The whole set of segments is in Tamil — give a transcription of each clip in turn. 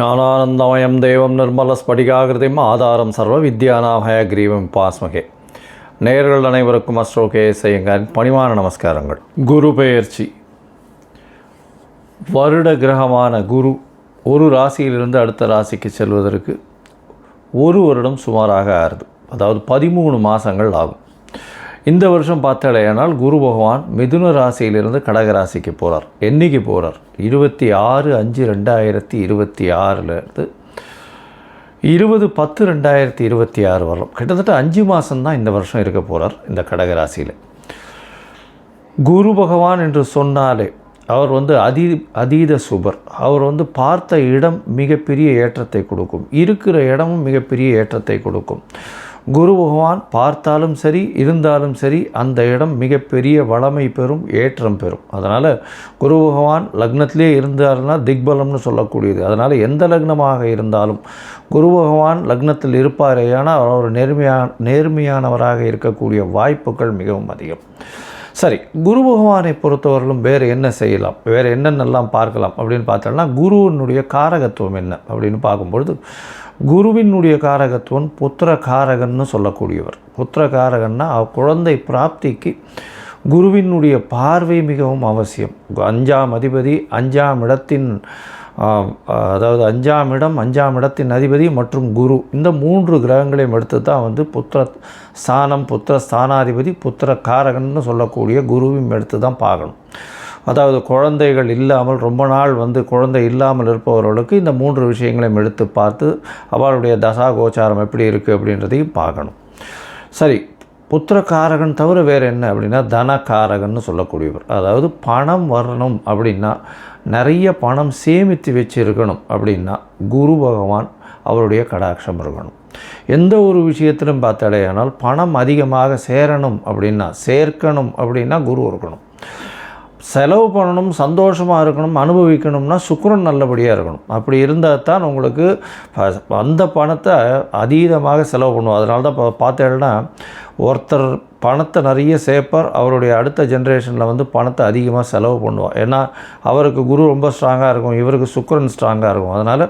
ஞானானந்தமயம் தேவம் நிர்மலஸ்படிகாகிருதிம் ஆதாரம் சர்வ வித்யானாமயக்ரீவம் பாஸ்மகே. நேயர்கள் அனைவருக்கும் அஸ்ட்ரோ கேஎஸ்ஐயங்காரின் பணிவான நமஸ்காரங்கள். குரு பெயர்ச்சி. வருட கிரகமான குரு ஒரு ராசியிலிருந்து அடுத்த ராசிக்கு செல்வதற்கு ஒரு வருடம் சுமாராக ஆறுது. அதாவது 13 மாதங்கள் ஆகும். இந்த வருஷம் பார்த்தாலேயானால் குரு பகவான் மிதுன ராசியிலிருந்து கடக ராசிக்கு போகிறார். என்றைக்கு போகிறார்? 26/5/2026 20/10/2026 வரலாம். கிட்டத்தட்ட 5 மாதம்தான் இந்த வருஷம் இருக்க போகிறார் இந்த கடக ராசியில். குரு பகவான் என்று சொன்னாலே அவர் அதீத சுபர். அவர் பார்த்த இடம் மிகப்பெரிய ஏற்றத்தை கொடுக்கும், இருக்கிற இடமும் மிகப்பெரிய ஏற்றத்தை கொடுக்கும். குரு பகவான் பார்த்தாலும் சரி இருந்தாலும் சரி அந்த இடம் மிகப்பெரிய வளமை பெறும், ஏற்றம் பெறும். அதனால் குரு பகவான் லக்னத்திலே இருந்தார்னா திக்பலம்னு சொல்லக்கூடியது. அதனால் எந்த லக்னமாக இருந்தாலும் குரு பகவான் லக்னத்தில் இருப்பாரேயானால் அவர் நேர்மையானவராக இருக்கக்கூடிய வாய்ப்புகள் மிகவும் அதிகம். சரி, குரு பகவானை பொறுத்தவரையிலும் வேறு என்ன செய்யலாம், வேறு என்னென்னலாம் பார்க்கலாம் அப்படின்னு பார்த்தோம்னா, குருவினுடைய காரகத்துவம் என்ன அப்படின்னு பார்க்கும்பொழுது, குருவினுடைய காரகத்துவம் புத்திர காரகன்னு சொல்லக்கூடியவர். புத்திர காரகன்னா குழந்தை பிராப்திக்கு குருவினுடைய பார்வை மிகவும் அவசியம். 5ஆம் அதிபதி 5ஆம் இடத்தின் அதாவது 5ஆம் இடம் 5ஆம் இடத்தின் அதிபதி மற்றும் குரு, இந்த 3 கிரகங்களையும் எடுத்து தான் புத்திர ஸ்தானம், புத்திர ஸ்தானாதிபதி, புத்திர காரகன்னு சொல்லக்கூடிய குருவையும் எடுத்து தான் பார்க்கணும். அதாவது குழந்தைகள் இல்லாமல் ரொம்ப நாள் குழந்தை இல்லாமல் இருப்பவர்களுக்கு இந்த 3 விஷயங்களையும் எடுத்து பார்த்து அவளுடைய தசா கோச்சாரம் எப்படி இருக்குது அப்படின்றதையும் பார்க்கணும். சரி, புத்திரக்காரகன் தவிர வேறு என்ன அப்படின்னா தனக்காரகன்னு சொல்லக்கூடியவர். அதாவது பணம் வரணும் அப்படின்னா, நிறைய பணம் சேமித்து வச்சுருக்கணும் அப்படின்னா குரு பகவான் அவருடைய கடாட்சம் இருக்கணும். எந்த ஒரு விஷயத்திலும் பார்த்தாலேயானால் பணம் அதிகமாக சேர்க்கணும் அப்படின்னா குரு இருக்கணும். செலவு பண்ணணும், சந்தோஷமாக இருக்கணும், அனுபவிக்கணும்னா சுக்கிரன் நல்லபடியாக இருக்கணும். அப்படி இருந்தால் தான் உங்களுக்கு அந்த பணத்தை அதீதமாக செலவு பண்ணுவோம். அதனால தான் பார்த்தேன்னா ஒருத்தர் பணத்தை நிறைய சேர்ப்பார், அவருடைய அடுத்த ஜென்ரேஷனில் பணத்தை அதிகமாக செலவு பண்ணுவார். ஏன்னா அவருக்கு குரு ரொம்ப ஸ்ட்ராங்காக இருக்கும், இவருக்கு சுக்கிரன் ஸ்ட்ராங்காக இருக்கும். அதனால்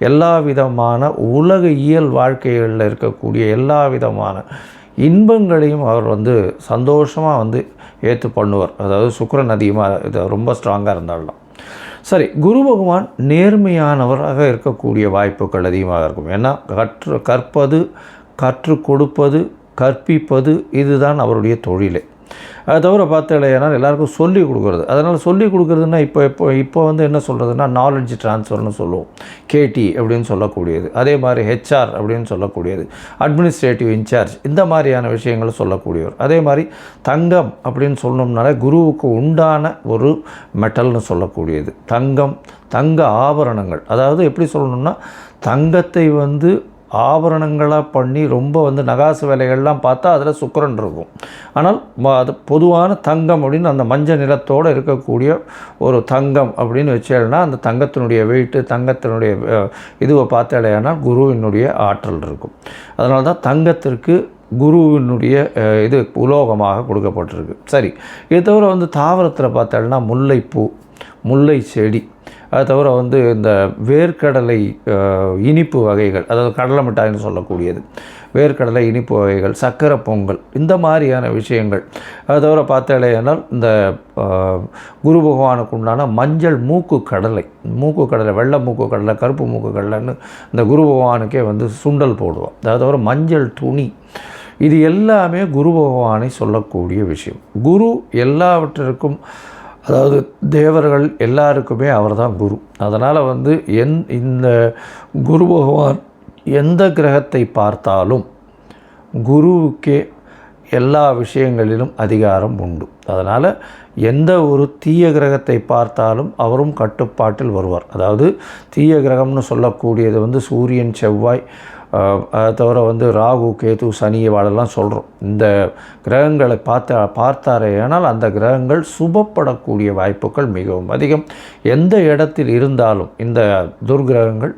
எல்லா விதமான உலக இயல் வாழ்க்கைகளில் இருக்கக்கூடிய எல்லா விதமான இன்பங்களையும் அவர் சந்தோஷமாக ஏற்று பண்ணுவார். அதாவது சுக்கிரன் அதிகமாக ரொம்ப ஸ்ட்ராங்காக இருந்தால்தான். சரி, குரு பகவான் நேர்மையானவராக இருக்கக்கூடிய வாய்ப்புகள் அதிகமாக இருக்கும். ஏன்னா கற்பது, கற்றுக் கொடுப்பது, கற்பிப்பது இதுதான் அவருடைய தொழிலே. அதை தவிர பார்த்தாலேனால் எல்லாருக்கும் சொல்லிக் கொடுக்குறது. அதனால் சொல்லிக் கொடுக்குறதுன்னா இப்போ என்ன சொல்கிறதுனா நாலேஜ் ட்ரான்ஸ்ஃபர்னு சொல்லுவோம், கேடி அப்படின்னு சொல்லக்கூடியது. அதே மாதிரி ஹெச்ஆர் அப்படின்னு சொல்லக்கூடியது, அட்மினிஸ்ட்ரேட்டிவ் இன்சார்ஜ், இந்த மாதிரியான விஷயங்களை சொல்லக்கூடியவர். அதே மாதிரி தங்கம் அப்படின்னு சொல்லணும்னாலே குருவுக்கு உண்டான ஒரு மெட்டல்னு சொல்லக்கூடியது தங்கம், தங்க ஆபரணங்கள். அதாவது எப்படி சொல்லணும்னா, தங்கத்தை ஆபரணங்களாக பண்ணி ரொம்ப நகாசு வேலைகள்லாம் பார்த்தா அதில் சுக்கிரன் இருக்கும். ஆனால் அது பொதுவான தங்கம் அப்படின்னு அந்த மஞ்சள் நிறத்தோடு இருக்கக்கூடிய ஒரு தங்கம் அப்படின்னு வச்சேன்னா அந்த தங்கத்தினுடைய வெயிட்டு, தங்கத்தினுடைய இதுவை பார்த்தாலேயானால் குருவினுடைய ஆற்றல் இருக்கும். அதனால தான் தங்கத்திற்கு குருவினுடைய இது உலோகமாக கொடுக்கப்பட்டிருக்கு. சரி, இது தவிர தாவரத்தில் பார்த்தாலும் முல்லைப்பூ, முல்லை செடி, அது தவிர இந்த வேர்க்கடலை இனிப்பு வகைகள், அதாவது கடலை மிட்டாய்னு சொல்லக்கூடியது, வேர்க்கடலை இனிப்பு வகைகள், சக்கரை பொங்கல், இந்த மாதிரியான விஷயங்கள். அது தவிர பார்த்தாலேயானால் இந்த குரு பகவானுக்கு உண்டான மஞ்சள் மூக்கு கடலை, வெள்ளை மூக்கு கடலை, கருப்பு மூக்கு கடலைன்னு இந்த குரு பகவானுக்கே சுண்டல் போடுவோம். அது தவிர மஞ்சள் துணி, இது எல்லாமே குரு பகவானை சொல்லக்கூடிய விஷயம். குரு எல்லாவற்றிற்கும், அதாவது தேவர்கள் எல்லாருக்குமே அவர் தான் குரு. அதனால் இந்த குரு பகவான் எந்த கிரகத்தை பார்த்தாலும் குருவுக்கே எல்லா விஷயங்களிலும் அதிகாரம் உண்டு. அதனால் எந்த ஒரு தீய கிரகத்தை பார்த்தாலும் அவரும் கட்டுப்பாட்டில் வருவார். அதாவது தீய கிரகம்னு சொல்லக்கூடியது சூரியன், செவ்வாய், அதை தவிர ராகு, கேது, சனி வாழெல்லாம் சொல்கிறோம். இந்த கிரகங்களை பார்த்தாரேயானால் அந்த கிரகங்கள் சுபப்படக்கூடிய வாய்ப்புகள் மிகவும் அதிகம். எந்த இடத்தில் இருந்தாலும் இந்த துர்கிரகங்கள்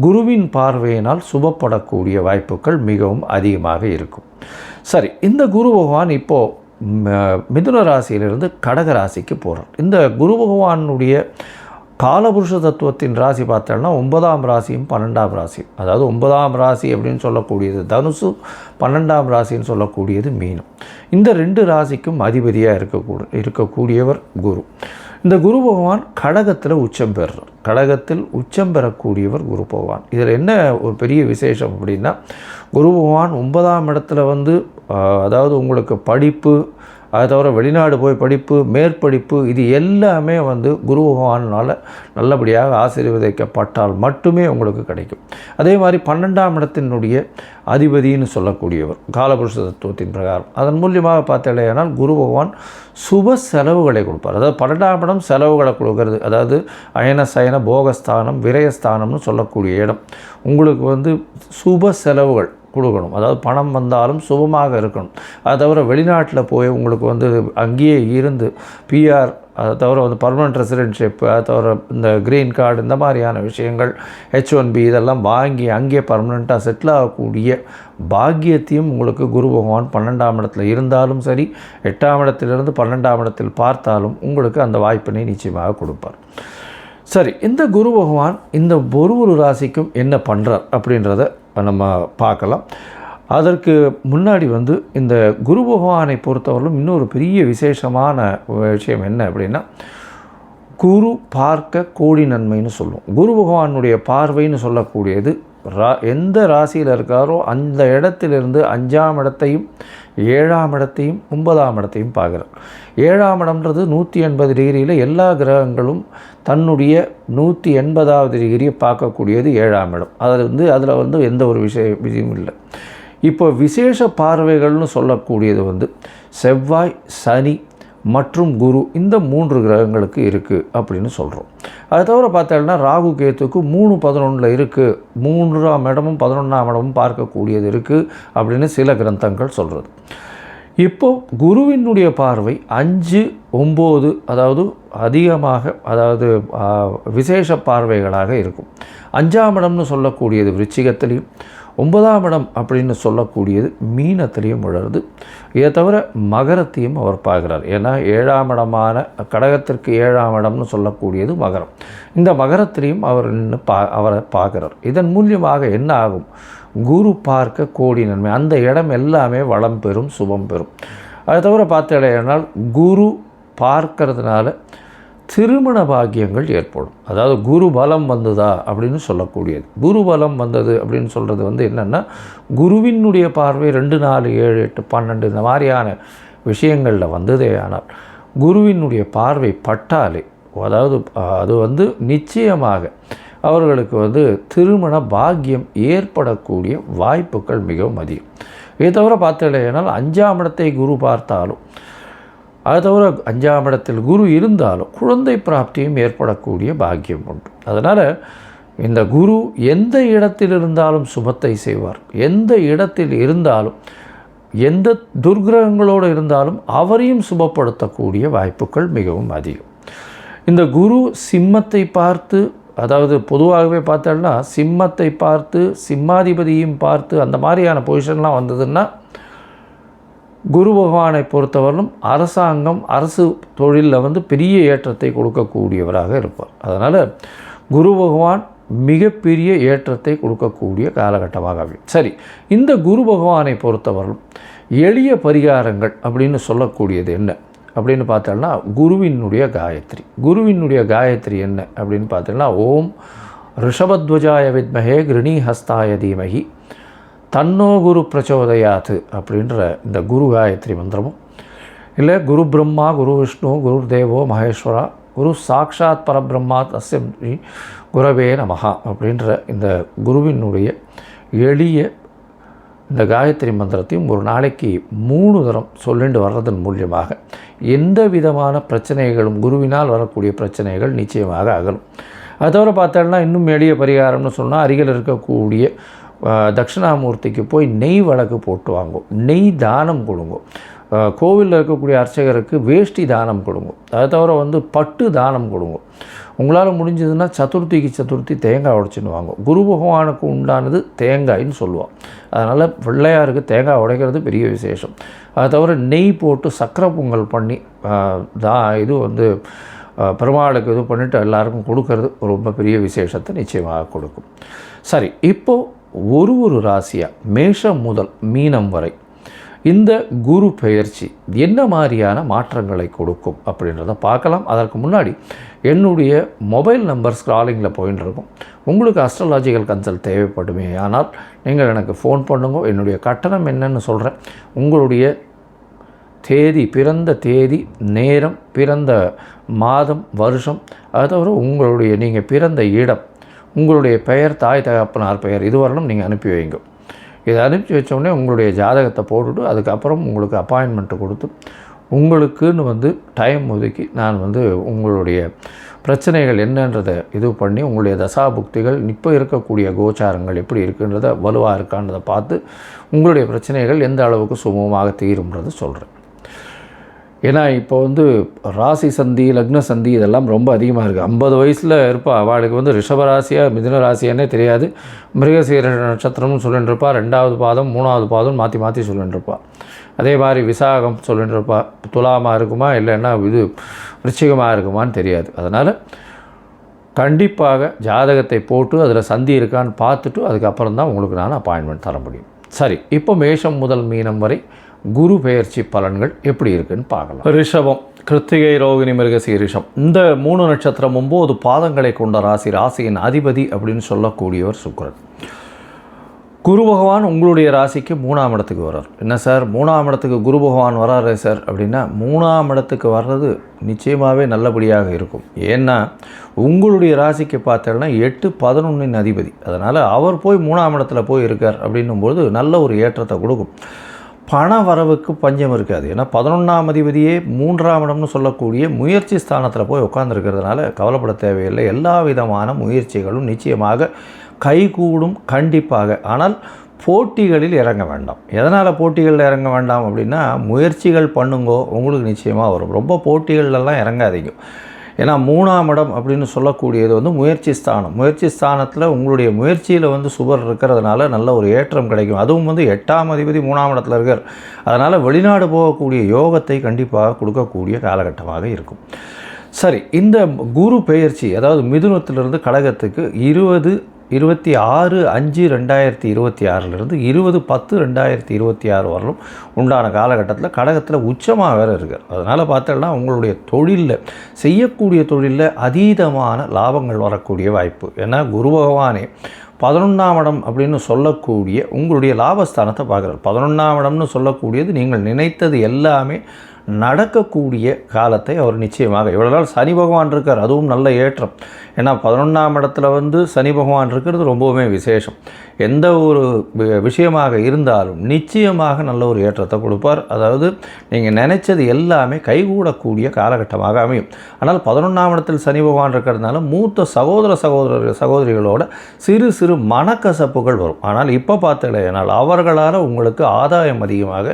குருவின் பார்வையினால் சுபப்படக்கூடிய வாய்ப்புகள் மிகவும் அதிகமாக இருக்கும். சரி, இந்த குரு பகவான் இப்போது மிதுன ராசியிலிருந்து கடக ராசிக்கு போகிறார். இந்த குரு பகவானுடைய காலபுருஷ தத்துவத்தின் ராசி பார்த்தோம்னா 9ஆம் ராசியும் 12ஆம் ராசியும், அதாவது 9ஆம் ராசி அப்படின்னு சொல்லக்கூடியது தனுசு, 12ஆம் ராசின்னு சொல்லக்கூடியது மீனம். இந்த 2 ராசிக்கும் அதிபதியாக இருக்கக்கூடியவர் குரு. இந்த குரு பகவான் கடகத்தில் உச்சம் பெறுறார். கடகத்தில் உச்சம் பெறக்கூடியவர் குரு பகவான். இதில் என்ன ஒரு பெரிய விசேஷம் அப்படின்னா, குரு பகவான் 9ஆம் இடத்துல அதாவது உங்களுக்கு படிப்பு, அதை தவிர வெளிநாடு போய் படிப்பு, மேற்படிப்பு, இது எல்லாமே குரு பகவானால் நல்லபடியாக ஆசீர்வதிக்கப்பட்டால் மட்டுமே உங்களுக்கு கிடைக்கும். அதே மாதிரி 12ஆம் இடத்தினுடைய அதிபதினு சொல்லக்கூடியவர் காலபுருஷ தத்துவத்தின் பிரகாரம். அதன் மூலியமாக பார்த்தீங்கன்னா குரு பகவான் சுப செலவுகளை கொடுப்பார். அதாவது 12ஆம் இடம் செலவுகளை கொடுக்கறது, அதாவது அயன சயன போகஸ்தானம் விரயஸ்தானம்னு சொல்லக்கூடிய இடம். உங்களுக்கு சுப செலவுகள் கொடுக்கணும். அதாவது பணம் வந்தாலும் சுபமாக இருக்கணும். அதை தவிர வெளிநாட்டில் போய் உங்களுக்கு அங்கேயே இருந்து பிஆர், அதை தவிர பர்மனெண்ட் ரெசிடென்ட்ஷிப், அதை தவிர இந்த க்ரீன் கார்டு, இந்த மாதிரியான விஷயங்கள், H1B இதெல்லாம் வாங்கி அங்கேயே பர்மனெண்ட்டாக செட்டில் ஆகக்கூடிய பாக்கியத்தையும் உங்களுக்கு குரு பகவான் 12ஆம் இடத்துல இருந்தாலும் சரி, 8ஆம் இடத்திலிருந்து 12ஆம் இடத்தில் பார்த்தாலும் உங்களுக்கு அந்த வாய்ப்பினை நிச்சயமாக கொடுப்பார். சரி, இந்த குரு பகவான் இந்த ஒரு ராசிக்கும் என்ன பண்ணுறார் அப்படின்றத நம்ம பார்க்கலாம். அதற்கு முன்னாடி இந்த குரு பகவானை பொறுத்தவரையிலும் இன்னொரு பெரிய விசேஷமான விஷயம் என்ன அப்படின்னா, குரு பார்க்க கோடி நன்மைன்னு சொல்லுவோம். குரு பகவானுடைய பார்வைன்னு சொல்லக்கூடியது எந்த ராசியில் இருக்காரோ அந்த இடத்திலிருந்து 5ஆம் இடத்தையும் 7ஆம் இடத்தையும் 9ஆம் இடத்தையும் பார்க்குறார். 7ஆம் இடம்ன்றது 180 டிகிரியில் எல்லா கிரகங்களும் தன்னுடைய 180வது டிகிரியை பார்க்கக்கூடியது 7ஆம் இடம். அதில் எந்த ஒரு விஷயம் இல்லை. இப்போ விசேஷ பார்வைகள்னு சொல்லக்கூடியது செவ்வாய், சனி மற்றும் குரு, இந்த 3 கிரகங்களுக்கு இருக்குது அப்படின்னு சொல்கிறோம். அதை தவிர பார்த்தோம்னா ராகு கேத்துக்கு 3-11 இருக்குது, 3ஆம் இடமும் 11ஆம் இடமும் பார்க்கக்கூடியது இருக்குது அப்படின்னு சில கிரந்தங்கள் சொல்கிறது. இப்போது குருவினுடைய பார்வை 5-9, அதாவது அதிகமாக, அதாவது விசேஷ பார்வைகளாக இருக்கும். 5ஆம் இடம்னு சொல்லக்கூடியது விருச்சிகத்திலையும், 9ஆம் இடம் அப்படின்னு சொல்லக்கூடியது மீனத்திலையும் விழுறது. இதை தவிர மகரத்தையும் அவர் பார்க்குறார். ஏன்னா 7ஆம் இடமான கடகத்திற்கு 7ஆம் இடம்னு சொல்லக்கூடியது மகரம். இந்த மகரத்திலையும் அவர் அவரை பார்க்குறார். இதன் மூலியமாக என்ன ஆகும்? குரு பார்க்க கோடி நன்மை. அந்த இடம் எல்லாமே வளம் பெறும், சுபம் பெறும். அதை தவிர பார்த்தீங்கன்னா குரு பார்க்கறதுனால திருமண பாக்கியங்கள் ஏற்படும். அதாவது குரு பலம் வந்ததா அப்படின்னு சொல்லக்கூடியது. குரு பலம் வந்தது அப்படின்னு சொல்கிறது என்னென்னா, குருவினுடைய பார்வை 2, 4, 7, 8, 12 இந்த மாதிரியான விஷயங்களில் வந்ததே. ஆனால் குருவினுடைய பார்வை பட்டாலே, அதாவது அது நிச்சயமாக அவர்களுக்கு திருமண பாக்கியம் ஏற்படக்கூடிய வாய்ப்புகள் மிகவும் அதிகம். இதை தவிர பார்த்தீங்கன்னா 5ஆம் இடத்தை குரு பார்த்தாலும், அதை தவிர 5ஆம் இடத்தில் குரு இருந்தாலும் குழந்தை பிராப்தியும் ஏற்படக்கூடிய பாக்கியம் உண்டு. அதனால் இந்த குரு எந்த இடத்தில் இருந்தாலும் சுபத்தை செய்வார். எந்த இடத்தில் இருந்தாலும், எந்த துர்கிரகங்களோடு இருந்தாலும் அவரையும் சுபப்படுத்தக்கூடிய வாய்ப்புகள் மிகவும் அதிகம். இந்த குரு சிம்மத்தை பார்த்து, அதாவது பொதுவாகவே பார்த்தோம்னா சிம்மத்தை பார்த்து, சிம்மாதிபதியும் பார்த்து, அந்த மாதிரியான பொசிஷன்லாம் வந்ததுன்னா குரு பகவானை பொறுத்தவரையிலும் அரசாங்கம், அரசு தொழிலில் பெரிய ஏற்றத்தை கொடுக்கக்கூடியவராக இருப்பார். அதனால் குரு பகவான் மிகப்பெரிய ஏற்றத்தை கொடுக்கக்கூடிய காலகட்டமாக அமையும். சரி, இந்த குரு பகவானை பொறுத்தவரையிலும் எளிய பரிகாரங்கள் அப்படின்னு சொல்லக்கூடியது என்ன அப்படின்னு பார்த்தோம்னா, குருவினுடைய காயத்ரி. குருவினுடைய காயத்ரி என்ன அப்படின்னு பார்த்தோம்னா, ஓம் ரிஷபத்வஜாய வித்மஹே கிருணிஹஸ்தாய தீமஹி தன்னோ குரு பிரச்சோதயாத் அப்படின்ற இந்த குரு காயத்ரி மந்திரமும், இல்லை குரு பிரம்மா குரு விஷ்ணு குரு தேவோ மகேஸ்வரா குரு சாக்ஷாத் பரபிரம்மா தஸ்யம் குரவே நமஹா அப்படின்ற இந்த குருவினுடைய எளிய இந்த காயத்ரி மந்திரத்தையும் ஒரு நாளைக்கு 3 தரம் சொல்லிட்டு வர்றதன் மூலியமாக எந்த விதமான பிரச்சனைகளும், குருவினால் வரக்கூடிய பிரச்சனைகள் நிச்சயமாக அகலும். அதை தவிர பார்த்தோம்னா இன்னும் எளிய பரிகாரம்னு சொன்னால், அருகில் இருக்கக்கூடிய தட்சிணாமூர்த்திக்கு போய் நெய் வழக்கு போட்டு வாங்கும், நெய் தானம் கொடுங்க. கோவிலில் இருக்கக்கூடிய அர்ச்சகருக்கு வேஷ்டி தானம் கொடுங்க. அதை தவிர பட்டு தானம் கொடுங்க. உங்களால் முடிஞ்சதுன்னா சதுர்த்தி தேங்காய் உடைச்சின்னு வாங்கும். குரு பகவானுக்கு உண்டானது தேங்காய்ன்னு சொல்லுவோம். அதனால் பிள்ளையாருக்கு தேங்காய் உடைக்கிறது பெரிய விசேஷம். அதை தவிர நெய் போட்டு சக்கரை பொங்கல் பண்ணி இது பெருமாளுக்கு இது பண்ணிவிட்டு எல்லாருக்கும் கொடுக்கறது ரொம்ப பெரிய விசேஷத்தை நிச்சயமாக கொடுக்கும். சரி, இப்போது ஒரு ராசியாக மேஷம் முதல் மீனம் வரை இந்த குரு பெயர்ச்சி என்ன மாதிரியான மாற்றங்களை கொடுக்கும் அப்படின்றத பார்க்கலாம். அதற்கு முன்னாடி என்னுடைய மொபைல் நம்பர் ஸ்க்ராலிங்கில் போயின்னு இருக்கும். உங்களுக்கு அஸ்ட்ராலாஜிக்கல் கன்சல்ட் தேவைப்படுமே ஆனால் நீங்கள் எனக்கு ஃபோன் பண்ணுங்க. என்னுடைய கட்டணம் என்னன்னு சொல்கிறேன். உங்களுடைய தேதி, பிறந்த தேதி, நேரம், பிறந்த மாதம், வருஷம், அது தவிர உங்களுடைய நீங்கள் பிறந்த இடம், உங்களுடைய பெயர், தாய் தகப்பனார் பெயர், இதுவரையும் நீங்கள் அனுப்பி வைங்க. இதை அனுப்பிச்சி வச்சோடனே உங்களுடைய ஜாதகத்தை போட்டுவிட்டு அதுக்கப்புறம் உங்களுக்கு அப்பாயின்மெண்ட்டு கொடுத்து உங்களுக்குன்னு டைம் ஒதுக்கி நான் உங்களுடைய பிரச்சனைகள் என்னன்றதை இது பண்ணி உங்களுடைய தசாபுக்திகள் இப்போ இருக்கக்கூடிய கோச்சாரங்கள் எப்படி இருக்குன்றதை வலுவாக இருக்கான்றதை பார்த்து உங்களுடைய பிரச்சனைகள் எந்த அளவுக்கு சுமூகமாக தீரும்ன்றது சொல்கிறேன். ஏன்னா இப்போ ராசி சந்தி, லக்ன சந்தி இதெல்லாம் ரொம்ப அதிகமாக இருக்குது. 50 வயசில் இருப்பா, அவளுக்கு ரிஷபராசியாக மிதுன ராசியானே தெரியாது. மிருகசீர நட்சத்திரம்னு சொல்லிட்டு இருப்பா, 2வது பாதம் 3வது பாதம் மாற்றி மாற்றி சொல்லிட்டு இருப்பா. அதே மாதிரி விசாகம் சொல்லிட்டு இருப்பா. துலாமாக இருக்குமா இல்லைன்னா விருச்சிகமாக இருக்குமான்னு தெரியாது. அதனால் கண்டிப்பாக ஜாதகத்தை போட்டு அதில் சந்தி இருக்கான்னு பார்த்துட்டு அதுக்கப்புறம் தான் உங்களுக்கு நான் அப்பாயின்மெண்ட் தர முடியும். சரி, இப்போ மேஷம் முதல் மீனம் வரை குரு பெயர்ச்சி பலன்கள் எப்படி இருக்குன்னு பார்க்கலாம். ரிஷபம், கிருத்திகை, ரோகிணி, மிருகசீரிஷம் இந்த 3 நட்சத்திரம் 9 பாதங்களை கொண்ட ராசி. ராசியின் அதிபதி அப்படின்னு சொல்லக்கூடியவர் சுக்கிரன். குரு பகவான் உங்களுடைய ராசிக்கு 3ஆம் இடத்துக்கு வர்றார். என்ன சார் 3ஆம் இடத்துக்கு குரு பகவான் வராரு சார் அப்படின்னா, 3ஆம் இடத்துக்கு வர்றது நிச்சயமாகவே நல்லபடியாக இருக்கும். ஏன்னா உங்களுடைய ராசிக்கு பார்த்தோன்னா 8, 11 அதிபதி. அதனால் அவர் போய் 3ஆம் இடத்துல போய் இருக்கார் அப்படின்னும்போது நல்ல ஒரு ஏற்றத்தை கொடுக்கும். பண வரவுக்கு பஞ்சம் இருக்காது. ஏன்னா 11ஆம் அதிபதியே 3ஆம் இடம்னு சொல்லக்கூடிய முயற்சி ஸ்தானத்தில் போய் உட்காந்துருக்கிறதுனால கவலைப்பட தேவையில்லை. எல்லா விதமான முயற்சிகளும் நிச்சயமாக கைகூடும் கண்டிப்பாக. ஆனால் போட்டிகளில் இறங்க வேண்டாம். எதனால் போட்டிகளில் இறங்க வேண்டாம் அப்படின்னா, முயற்சிகள் பண்ணுங்கோ, உங்களுக்கு நிச்சயமாக வரும். ரொம்ப போட்டிகளெல்லாம் இறங்காதீங்க. ஏன்னா 3ஆம் இடம் அப்படின்னு சொல்லக்கூடியது முயற்சி ஸ்தானம். முயற்சி ஸ்தானத்தில் உங்களுடைய முயற்சியில் சுபர் இருக்கிறதுனால நல்ல ஒரு ஏற்றம் கிடைக்கும். அதுவும் 8ஆம் அதிபதி 3ஆம் இடத்துல இருக்கார். அதனால் வெளிநாடு போகக்கூடிய யோகத்தை கண்டிப்பாக கொடுக்கக்கூடிய காலகட்டமாக இருக்கும். சரி, இந்த குரு பெயர்ச்சி அதாவது மிதுனத்திலிருந்து கடகத்துக்கு 26/5/2026 20/10/2026 வரலும் உண்டான காலகட்டத்தில் கடகத்தில் உச்சமாக வேறு இருக்கார். அதனால் பார்த்தோன்னா உங்களுடைய தொழிலில் செய்யக்கூடிய தொழிலில் அதீதமான லாபங்கள் வரக்கூடிய வாய்ப்பு. ஏன்னா குரு பகவானே 11ஆம் இடம் அப்படின்னு சொல்லக்கூடிய உங்களுடைய லாபஸ்தானத்தை பார்க்குறார். 11ஆம் இடம்னு சொல்லக்கூடியது நீங்கள் நினைத்தது எல்லாமே நடக்கக்கூடிய காலத்தை அவர் நிச்சயமாக, இவ்வளோ நாள் சனி பகவான் இருக்கார், அதுவும் நல்ல ஏற்றம். ஏன்னா 11ஆம் இடத்துல சனி பகவான் இருக்கிறது ரொம்பவுமே விசேஷம். எந்த ஒரு விஷயமாக இருந்தாலும் நிச்சயமாக நல்ல ஒரு ஏற்றத்தை கொடுப்பார். அதாவது நீங்கள் நினைச்சது எல்லாமே கைகூடக்கூடிய காலகட்டமாக அமையும். ஆனால் 11ஆம் இடத்தில் சனி பகவான் இருக்கிறதுனால மூத்த சகோதரிகளோட சிறு சிறு மனக்கசப்புகள் வரும். ஆனால் இப்போ பார்த்தீங்கன்னா அவர்களால் உங்களுக்கு ஆதாயம் அதிகமாக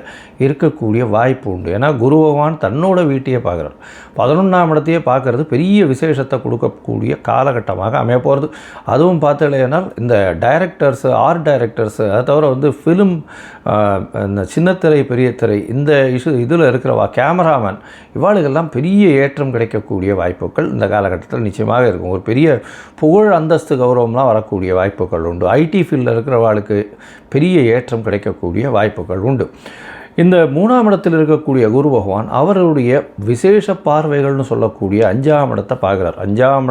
இருக்கக்கூடிய வாய்ப்பு உண்டு. ஏன்னா குரு பகவான் தன்னோட வீட்டையே பார்க்குறார். 11ஆம் இடத்தையே பார்க்குறது பெரிய விசேஷத்தை கொடுக்கக்கூடிய காலகட்டமாக அமைய போகிறது. அதுவும் பார்த்தீங்கன்னா இந்த டைரக்டர்ஸு, ஆர்ட் டைரக்டர்ஸு, அதை தவிர ஃபிலிம், இந்த சின்னத்திரை பெரிய திரை இந்த இதில் இருக்கிறவா, கேமராமேன், இவாளுக்கெல்லாம் பெரிய ஏற்றம் கிடைக்கக்கூடிய வாய்ப்புகள் இந்த காலகட்டத்தில் நிச்சயமாக இருக்கும். ஒரு பெரிய புகழ், அந்தஸ்து, கௌரவம்லாம் வரக்கூடிய வாய்ப்புகள் உண்டு. ஐடி ஃபீல்டில் இருக்கிறவாளுக்கு பெரிய ஏற்றம் கிடைக்கக்கூடிய வாய்ப்புகள் உண்டு. இந்த 3ஆம் இடத்தில் இருக்கக்கூடிய குரு பகவான் அவருடைய விசேஷ பார்வைகள்னு சொல்லக்கூடிய 5ஆம் இடத்தை பார்க்குறார். 5ஆம்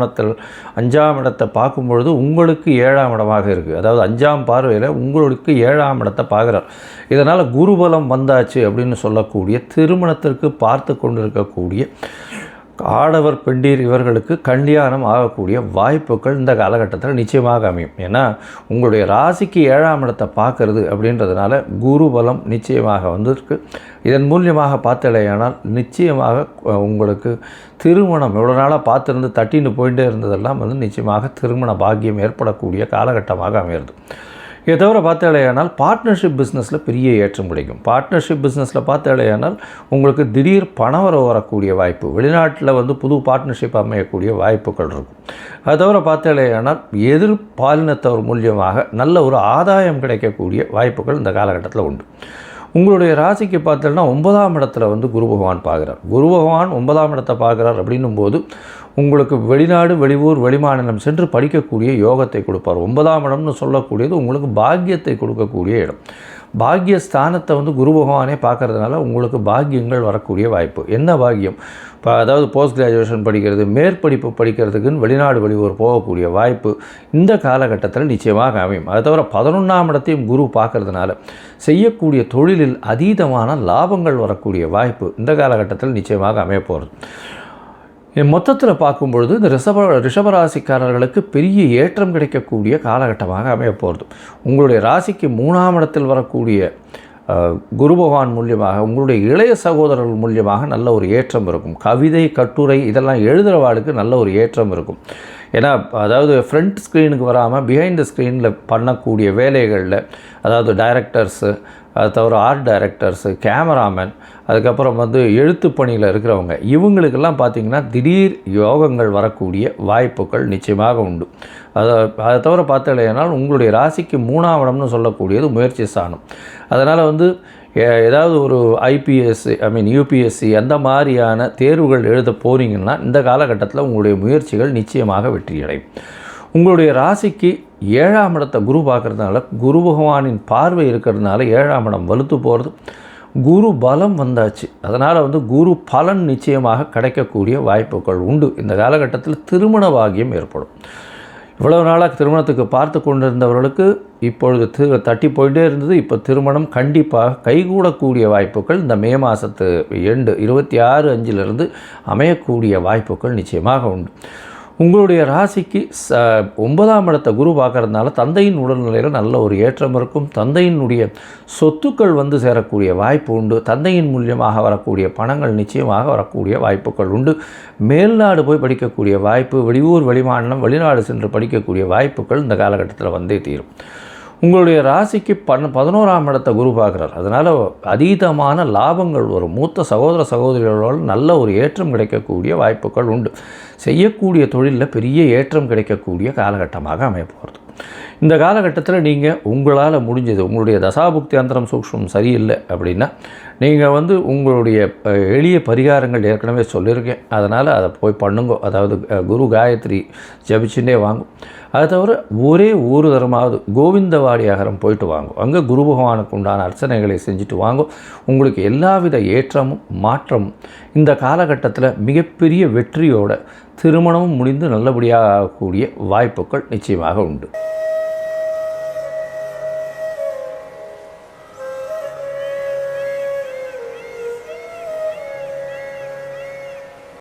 இடத்தை பார்க்கும்பொழுது உங்களுக்கு 7ஆம் இடமாக இருக்குது. அதாவது 5ஆம் பார்வையில் உங்களுக்கு 7ஆம் இடத்தை பார்க்குறார். இதனால் குருபலம் வந்தாச்சு அப்படின்னு சொல்லக்கூடிய திருமணத்திற்கு பார்த்து கொண்டு இருக்கக்கூடிய ஆடவர் பெண்டீர் இவர்களுக்கு கல்யாணம் ஆகக்கூடிய வாய்ப்புகள் இந்த காலகட்டத்தில் நிச்சயமாக அமையும். ஏன்னா உங்களுடைய ராசிக்கு 7ஆம் இடத்தை பார்க்கறது அப்படின்றதுனால குரு பலம் நிச்சயமாக வந்திருக்கு. இதன் மூலியமாக பார்த்தலையானால் நிச்சயமாக உங்களுக்கு திருமணம் எவ்வளோ நாளாக பார்த்துருந்து தட்டின்னு போயிட்டே இருந்ததெல்லாம் நிச்சயமாக திருமண பாக்கியம் ஏற்படக்கூடிய காலகட்டமாக அமையிறது. இதை தவிர பார்த்தாலேயானால் பார்ட்னர்ஷிப் பிஸ்னஸில் பெரிய ஏற்றம் கிடைக்கும். பார்ட்னர்ஷிப் பிஸ்னஸில் பார்த்தாலேயானால் உங்களுக்கு திடீர் பணவரவு வரக்கூடிய வாய்ப்பு, வெளிநாட்டில் புது பார்ட்னர்ஷிப் அமையக்கூடிய வாய்ப்புகள் இருக்கும். அதை தவிர பார்த்தாலேயானால் எதிர் பாலினத்தவர் மூலியமாக நல்ல ஒரு ஆதாயம் கிடைக்கக்கூடிய வாய்ப்புகள் இந்த காலகட்டத்தில் உண்டு. உங்களுடைய ராசிக்கு பார்த்தோன்னா 9ஆம் இடத்துல குரு பகவான் பார்க்குறார். குரு பகவான் 9ஆம் இடத்தை பார்க்குறார் அப்படின்னும் போது உங்களுக்கு வெளிநாடு, வெளியூர், வெளிமாநிலம் சென்று படிக்கக்கூடிய யோகத்தை கொடுப்பார். 9ஆம் இடம்னு சொல்லக்கூடியது உங்களுக்கு பாக்கியத்தை கொடுக்கக்கூடிய இடம். பாக்கியஸ்தானத்தை வந்து குரு பகவானே பார்க்கறதுனால உங்களுக்கு பாக்கியங்கள் வரக்கூடிய வாய்ப்பு. என்ன பாக்கியம்? இப்போ அதாவது போஸ்ட் கிராஜுவேஷன் படிக்கிறது, மேற்படிப்பு படிக்கிறதுக்குன்னு வெளிநாடு, வெளியூர் போகக்கூடிய வாய்ப்பு இந்த காலகட்டத்தில் நிச்சயமாக அமையும். அது தவிர 11ஆம் இடத்தையும் குரு பார்க்கறதுனால செய்யக்கூடிய தொழிலில் அதீதமான லாபங்கள் வரக்கூடிய வாய்ப்பு இந்த காலகட்டத்தில் நிச்சயமாக அமைய போகிறது. மொத்தத்தில் பார்க்கும்பொழுது இந்த ரிஷபராசிக்காரர்களுக்கு பெரிய ஏற்றம் கிடைக்கக்கூடிய காலகட்டமாக அமைய போகிறது. உங்களுடைய ராசிக்கு 3ஆம் இடத்தில் வரக்கூடிய குரு பகவான் மூலியமாக உங்களுடைய இளைய சகோதரர்கள் மூலியமாக நல்ல ஒரு ஏற்றம் இருக்கும். கவிதை, கட்டுரை இதெல்லாம் எழுதுகிறவாளுக்கு நல்ல ஒரு ஏற்றம் இருக்கும். ஏன்னா அதாவது ஃப்ரண்ட் ஸ்க்ரீனுக்கு வராமல் பிஹைண்ட் த ஸ்க்ரீனில் பண்ணக்கூடிய வேலைகளில், அதாவது டைரக்டர்ஸு, அது தவிர ஆர்ட் டைரக்டர்ஸு, கேமராமேன், அதுக்கப்புறம் வந்து எழுத்து பணியில் இருக்கிறவங்க, இவங்களுக்கெல்லாம் பார்த்திங்கன்னா திடீர் யோகங்கள் வரக்கூடிய வாய்ப்புகள் நிச்சயமாக உண்டு. அதை தவிர பார்த்தாலேனால் உங்களுடைய ராசிக்கு 3ஆம் இடம்னு சொல்லக்கூடியது முயற்சி ஸ்தானம். அதனால் வந்து ஏதாவது ஒரு IPS UPSC அந்த மாதிரியான தேர்வுகள் எழுத போகிறீங்கன்னா இந்த காலகட்டத்தில் உங்களுடைய முயற்சிகள் நிச்சயமாக வெற்றியடையும். உங்களுடைய ராசிக்கு 7ஆம் இடத்தை குரு பார்க்குறதுனால, குரு பகவானின் பார்வை இருக்கிறதுனால 7ஆம் இடம் வலுத்து போகிறது. குரு பலம் வந்தாச்சு. அதனால் வந்து குரு பலன் நிச்சயமாக கிடைக்கக்கூடிய வாய்ப்புகள் உண்டு. இந்த காலகட்டத்தில் திருமண பாக்கியம் ஏற்படும். இவ்வளவு நாளாக திருமணத்துக்கு பார்த்து கொண்டிருந்தவர்களுக்கு இப்பொழுது தட்டி போயிட்டே இருந்தது. இப்போ திருமணம் கண்டிப்பாக கைகூடக்கூடிய வாய்ப்புகள் இந்த மே மாதத்து எண்டு 26/5 அமையக்கூடிய வாய்ப்புகள் நிச்சயமாக உண்டு. உங்களுடைய ராசிக்கு 9ஆம் இடத்தை குரு பார்க்கறதுனால தந்தையின் உடல்நிலையில் நல்ல ஒரு ஏற்றம் இருக்கும். தந்தையினுடைய சொத்துக்கள் வந்து சேரக்கூடிய வாய்ப்பு உண்டு. தந்தையின் மூலியமாக வரக்கூடிய பணங்கள் நிச்சயமாக வரக்கூடிய வாய்ப்புகள் உண்டு. மேல்நாடு போய் படிக்கக்கூடிய வாய்ப்பு, வெளியூர், வெளிமாநிலம், வெளிநாடு சென்று படிக்கக்கூடிய வாய்ப்புகள் இந்த காலகட்டத்தில் வந்தே தீரும். உங்களுடைய ராசிக்கு 11ஆம் இடத்தை குரு பார்க்குறார். அதனால் அதீதமான லாபங்கள் வரும். மூத்த சகோதர சகோதரிகளோடு நல்ல ஒரு ஏற்றம் கிடைக்கக்கூடிய வாய்ப்புகள் உண்டு. செய்யக்கூடிய தொழிலில் பெரிய ஏற்றம் கிடைக்கக்கூடிய காலகட்டமாக அமைய போகிறது. இந்த காலகட்டத்தில் நீங்கள் உங்களால் முடிஞ்சது, உங்களுடைய தசாபுக்தி அந்தரம் சூக்ஷ்மம் சரியில்லை அப்படின்னா நீங்கள் வந்து உங்களுடைய எளிய பரிகாரங்கள் ஏற்கனவே சொல்லியிருக்கேன். அதனால் அதை போய் பண்ணுங்க. அதாவது குரு காயத்ரி ஜபிச்சுட்டே வாங்கும். அதை தவிர ஒரே ஒரு தரமாவது கோவிந்தவாடி அகரம் போயிட்டு வாங்கும். அங்கே குரு பகவானுக்கு உண்டான அர்ச்சனைகளை செஞ்சுட்டு வாங்கும். உங்களுக்கு எல்லாவித ஏற்றமும் மாற்றமும் இந்த காலகட்டத்தில் மிகப்பெரிய வெற்றியோட திருமணமும் முடிந்து நல்லபடியாக ஆகக்கூடிய வாய்ப்புகள் நிச்சயமாக உண்டு.